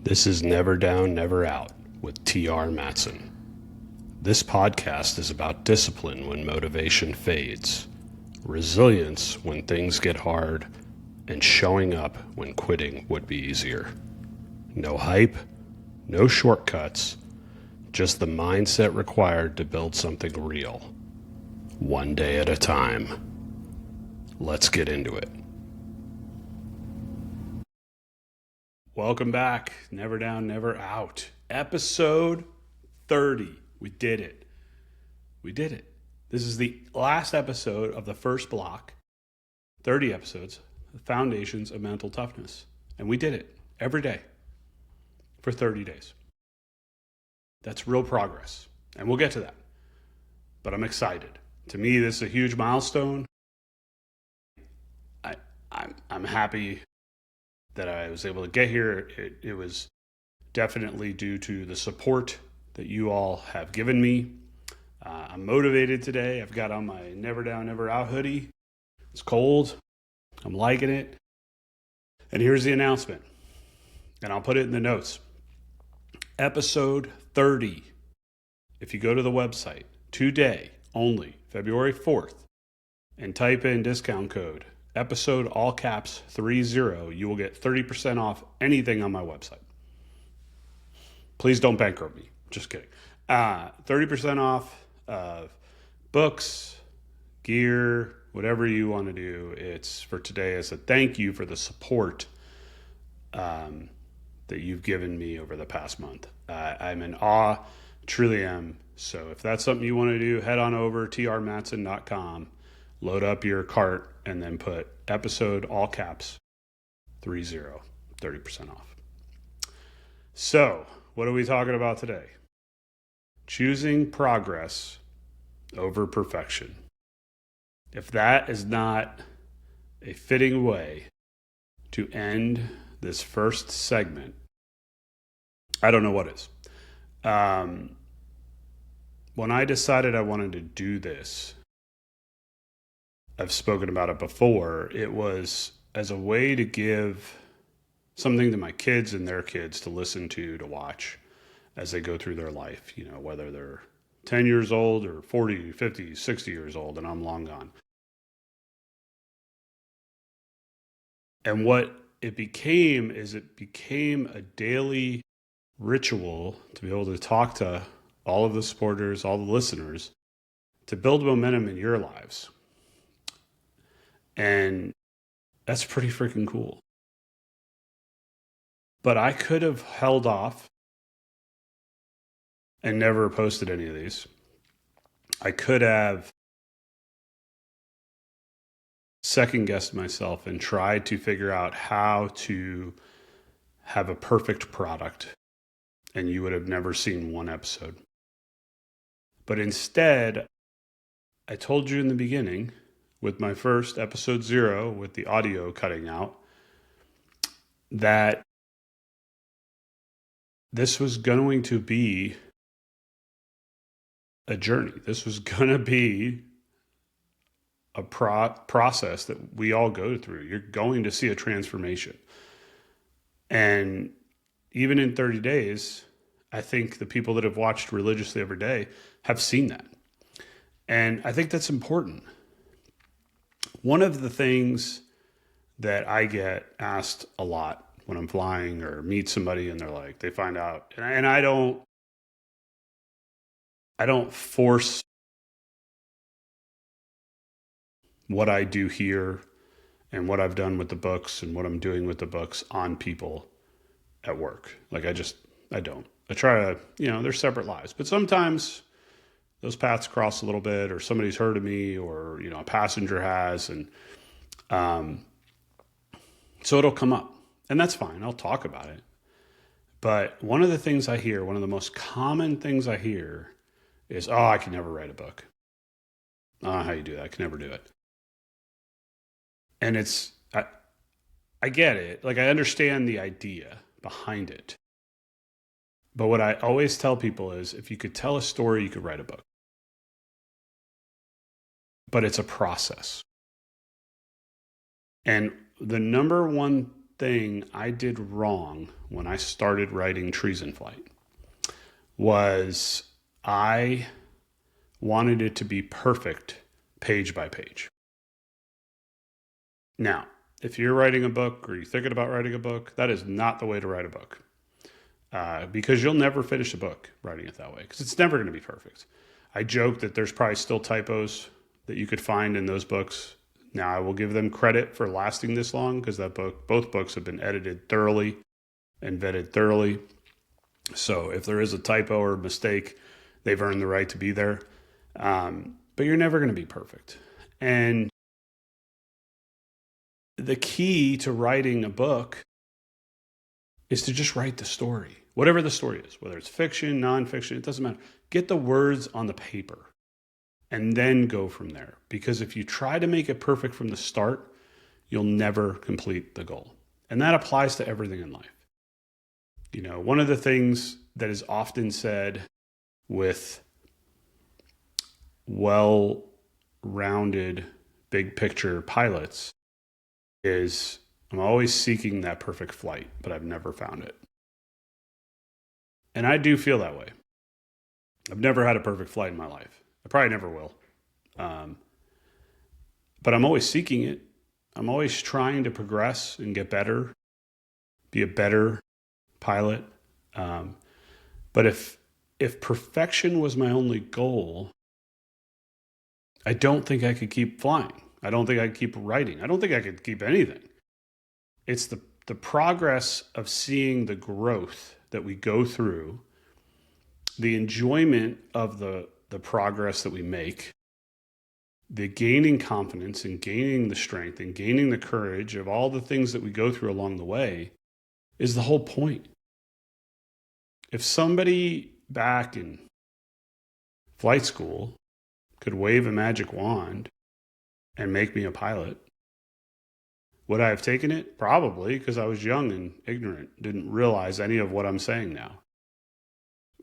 This is Never Down, Never Out with T.R. Matson. This podcast is about discipline when motivation fades, resilience when things get hard, and showing up when quitting would be easier. No hype, no shortcuts, just the mindset required to build something real. One day at a time. Let's get into it. Welcome back. Never Down, Never Out. Episode 30. We did it. We did it. This is the last episode of the first block. 30 episodes. The Foundations of Mental Toughness. And we did it every day for 30 days. That's real progress. And we'll get to that. But I'm excited. To me, this is a huge milestone. I'm happy that I was able to get here. It was definitely due to the support that you all have given me. I'm motivated today. I've got on my Never Down, Never Out hoodie. It's cold. I'm liking it. And here's the announcement. And I'll put it in the notes. Episode 30. If you go to the website today, only February 4th, and type in discount code episode all caps 30, you will get 30% off anything on my website. Please don't bankrupt me. Just kidding. 30% off of books, gear, whatever you want to do. It's for today as a thank you for the support that you've given me over the past month. I'm in awe, truly am. So if that's something you want to do, head on over trmatson.com, load up your cart, and then put episode all caps 30, 30% off. So what are we talking about today? Choosing progress over perfection. If that is not a fitting way to end this first segment, I don't know what is. When I decided I wanted to do this, I've spoken about it before, it was as a way to give something to my kids and their kids to listen to watch as they go through their life, whether they're 10 years old or 40, 50, 60 years old, and I'm long gone. And what it became is it became a daily ritual to be able to talk to all of the supporters, all the listeners, to build momentum in your lives. And that's pretty freaking cool. But I could have held off and never posted any of these. I could have second-guessed myself and tried to figure out how to have a perfect product, and you would have never seen one episode. But instead, I told you in the beginning, with my first episode 0, with the audio cutting out, that this was going to be a journey. This was going to be a process that we all go through. You're going to see a transformation. And even in 30 days, I think the people that have watched religiously every day have seen that. And I think that's important. One of the things that I get asked a lot when I'm flying or meet somebody and they're like, they find out, and I don't force what I do here and what I've done with the books and what I'm doing with the books on people at work. Like I don't. I try to, they're separate lives, but sometimes those paths cross a little bit, or somebody's heard of me, or, a passenger has. And so it'll come up, and that's fine. I'll talk about it. But one of the things I hear, one of the most common things I hear is, oh, I can never write a book. I don't know how you do that. I can never do it. And I get it. Like, I understand the idea behind it. But what I always tell people is, if you could tell a story, you could write a book. But it's a process. And the number one thing I did wrong when I started writing Trees in Flight was I wanted it to be perfect page by page. Now, if you're writing a book or you're thinking about writing a book, that is not the way to write a book. Because you'll never finish a book writing it that way, because it's never going to be perfect. I joke that there's probably still typos that you could find in those books. Now, I will give them credit for lasting this long, because both books have been edited thoroughly and vetted thoroughly. So if there is a typo or mistake, they've earned the right to be there. But you're never going to be perfect. And the key to writing a book is to just write the story, whatever the story is, whether it's fiction, nonfiction, it doesn't matter. Get the words on the paper and then go from there. Because if you try to make it perfect from the start, you'll never complete the goal. And that applies to everything in life. You know, one of the things that is often said with well-rounded, big picture pilots is, I'm always seeking that perfect flight, but I've never found it. And I do feel that way. I've never had a perfect flight in my life. I probably never will. But I'm always seeking it. I'm always trying to progress and get better, be a better pilot. But if perfection was my only goal, I don't think I could keep flying. I don't think I could keep writing. I don't think I could keep anything. It's the progress of seeing the growth that we go through, the enjoyment of the progress that we make, the gaining confidence and gaining the strength and gaining the courage of all the things that we go through along the way is the whole point. If somebody back in flight school could wave a magic wand and make me a pilot, would I have taken it? Probably, because I was young and ignorant, didn't realize any of what I'm saying now.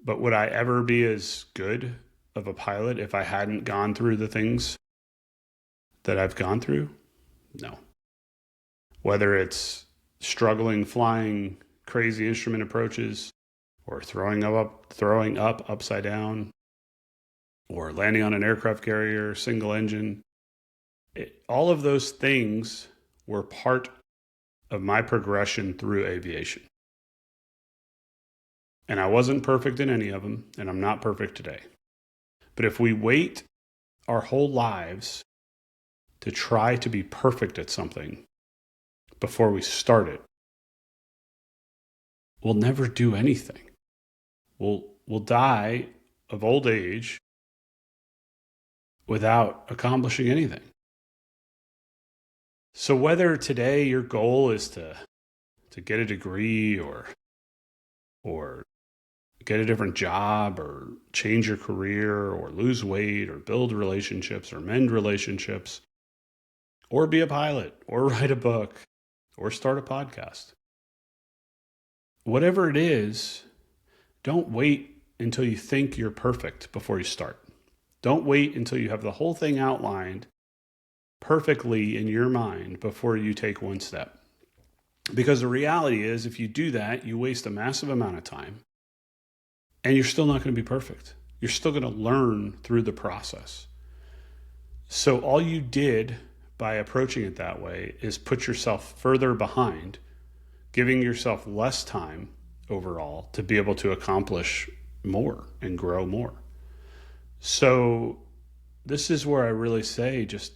But would I ever be as good of a pilot if I hadn't gone through the things that I've gone through? No. Whether it's struggling, flying crazy instrument approaches, or throwing up upside down, or landing on an aircraft carrier, single engine, all of those things were part of my progression through aviation. And I wasn't perfect in any of them, and I'm not perfect today. But if we wait our whole lives to try to be perfect at something before we start it, we'll never do anything. We'll die of old age without accomplishing anything. So whether today your goal is to get a degree or get a different job or change your career or lose weight or build relationships or mend relationships or be a pilot or write a book or start a podcast, whatever it is, don't wait until you think you're perfect before you start. Don't wait until you have the whole thing outlined perfectly in your mind before you take one step. Because the reality is, if you do that, you waste a massive amount of time and you're still not going to be perfect. You're still going to learn through the process. So all you did by approaching it that way is put yourself further behind, giving yourself less time overall to be able to accomplish more and grow more. So this is where I really say, just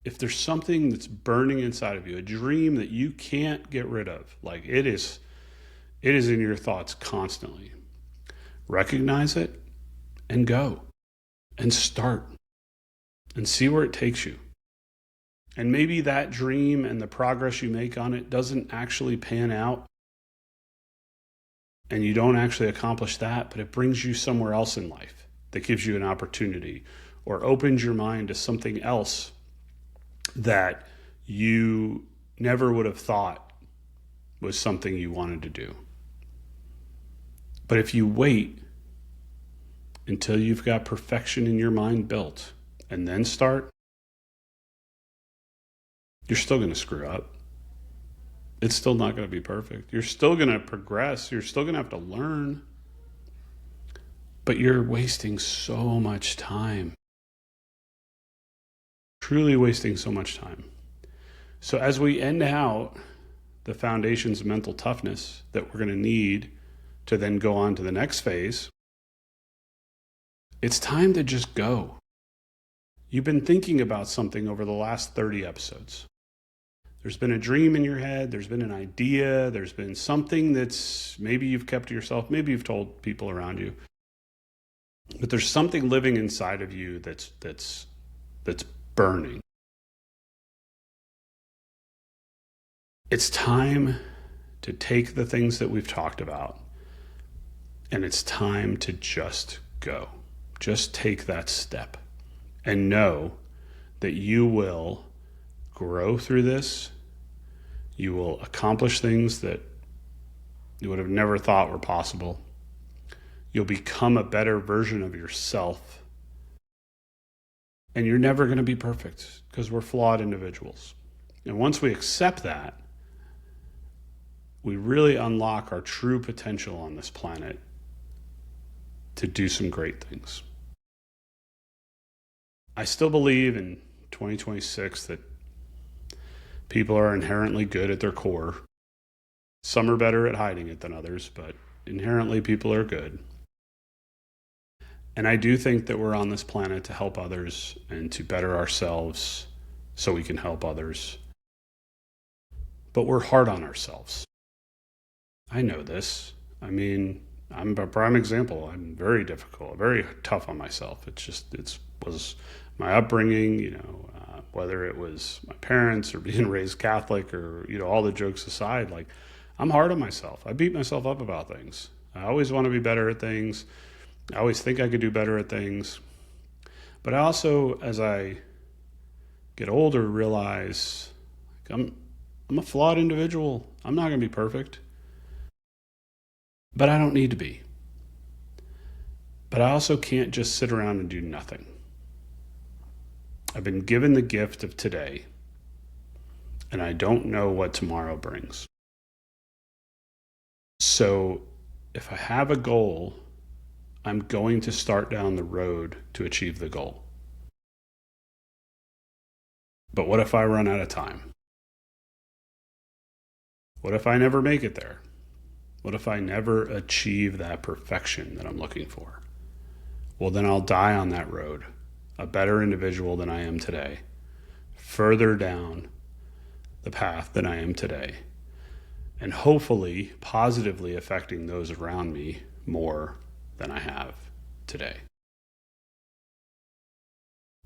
if there's something that's burning inside of you, a dream that you can't get rid of, like it is in your thoughts constantly, recognize it and go and start and see where it takes you. And maybe that dream and the progress you make on it doesn't actually pan out and you don't actually accomplish that, but it brings you somewhere else in life that gives you an opportunity or opens your mind to something else that you never would have thought was something you wanted to do. But if you wait until you've got perfection in your mind built and then start, you're still going to screw up. It's still not going to be perfect. You're still going to progress. You're still going to have to learn. But you're wasting so much time. Truly wasting so much time. So as we end out the foundations of mental toughness that we're going to need to then go on to the next phase, it's time to just go. You've been thinking about something over the last 30 episodes. There's been a dream in your head. There's been an idea. There's been something that's maybe you've kept to yourself. Maybe you've told people around you. But there's something living inside of you that's burning. It's time to take the things that we've talked about, and it's time to just go. Just take that step and know that you will grow through this. You will accomplish things that you would have never thought were possible. You'll become a better version of yourself. And you're never going to be perfect because we're flawed individuals. And once we accept that, we really unlock our true potential on this planet to do some great things. I still believe in 2026 that people are inherently good at their core. Some are better at hiding it than others, but inherently people are good. And I do think that we're on this planet to help others and to better ourselves so we can help others. But we're hard on ourselves. I know this. I mean, I'm a prime example. I'm very difficult, very tough on myself. It was my upbringing, whether it was my parents or being raised Catholic or, all the jokes aside, like I'm hard on myself. I beat myself up about things. I always want to be better at things. I always think I could do better at things. But I also, as I get older, realize I'm a flawed individual. I'm not going to be perfect. But I don't need to be. But I also can't just sit around and do nothing. I've been given the gift of today, and I don't know what tomorrow brings. So if I have a goal, I'm going to start down the road to achieve the goal. But what if I run out of time? What if I never make it there? What if I never achieve that perfection that I'm looking for? Well, then I'll die on that road, a better individual than I am today, further down the path than I am today, and hopefully positively affecting those around me more than I have today.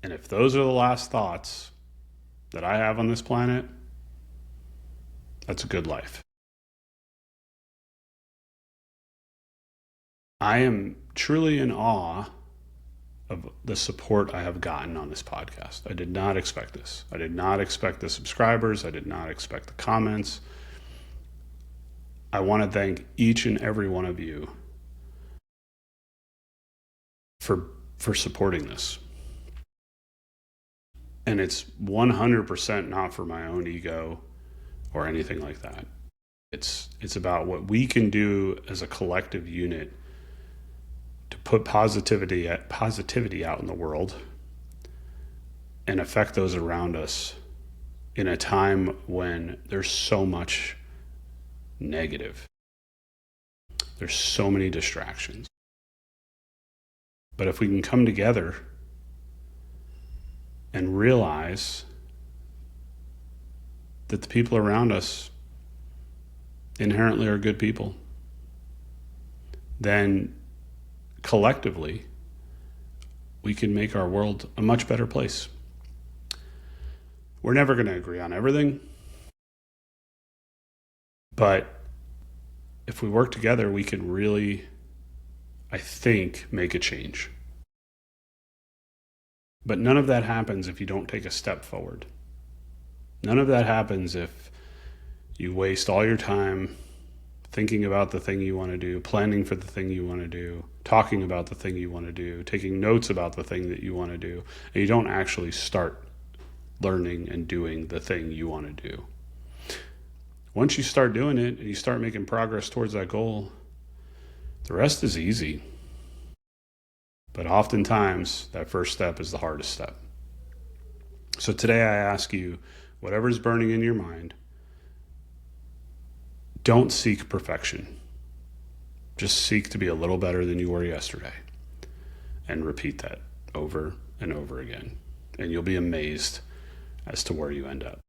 And if those are the last thoughts that I have on this planet, that's a good life. I am truly in awe of the support I have gotten on this podcast. I did not expect this. I did not expect the subscribers. I did not expect the comments. I want to thank each and every one of you for supporting this. And it's 100% not for my own ego or anything like that. It's about what we can do as a collective unit to put positivity out in the world and affect those around us in a time when there's so much negative. There's so many distractions. But if we can come together and realize that the people around us inherently are good people, then collectively we can make our world a much better place. We're never going to agree on everything, but if we work together, we can really, I think, make a change. But none of that happens if you don't take a step forward. None of that happens if you waste all your time thinking about the thing you want to do, planning for the thing you want to do, talking about the thing you want to do, taking notes about the thing that you want to do, and you don't actually start learning and doing the thing you want to do. Once you start doing it and you start making progress towards that goal, the rest is easy. But oftentimes, that first step is the hardest step. So today I ask you, whatever's burning in your mind, don't seek perfection. Just seek to be a little better than you were yesterday. And repeat that over and over again. And you'll be amazed as to where you end up.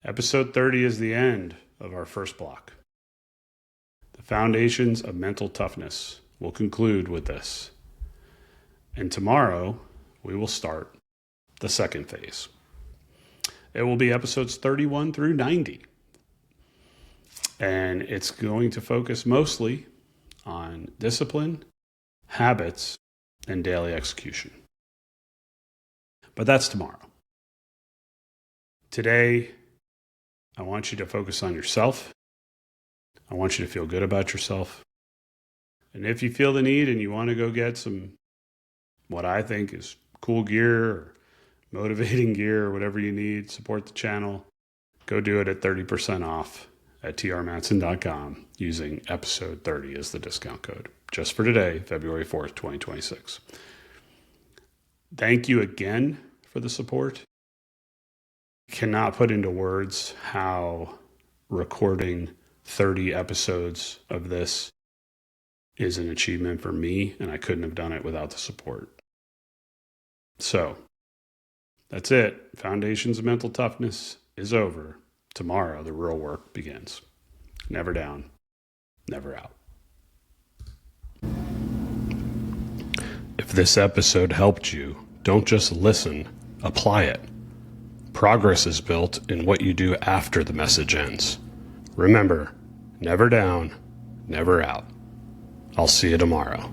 Episode 30 is the end of our first block. The foundations of mental toughness will conclude with this. And tomorrow, we will start the second phase. It will be episodes 31 through 90. And it's going to focus mostly on discipline, habits, and daily execution. But that's tomorrow. Today, I want you to focus on yourself. I want you to feel good about yourself. And if you feel the need and you want to go get some, what I think is cool gear or motivating gear or whatever you need, support the channel, go do it at 30% off at trmatson.com using episode 30 as the discount code. Just for today, February 4th, 2026. Thank you again for the support. Cannot put into words how recording 30 episodes of this is an achievement for me, and I couldn't have done it without the support. So, that's it. Foundations of Mental Toughness is over. Tomorrow, the real work begins. Never down, never out. If this episode helped you, don't just listen, apply it. Progress is built in what you do after the message ends. Remember, never down, never out. I'll see you tomorrow.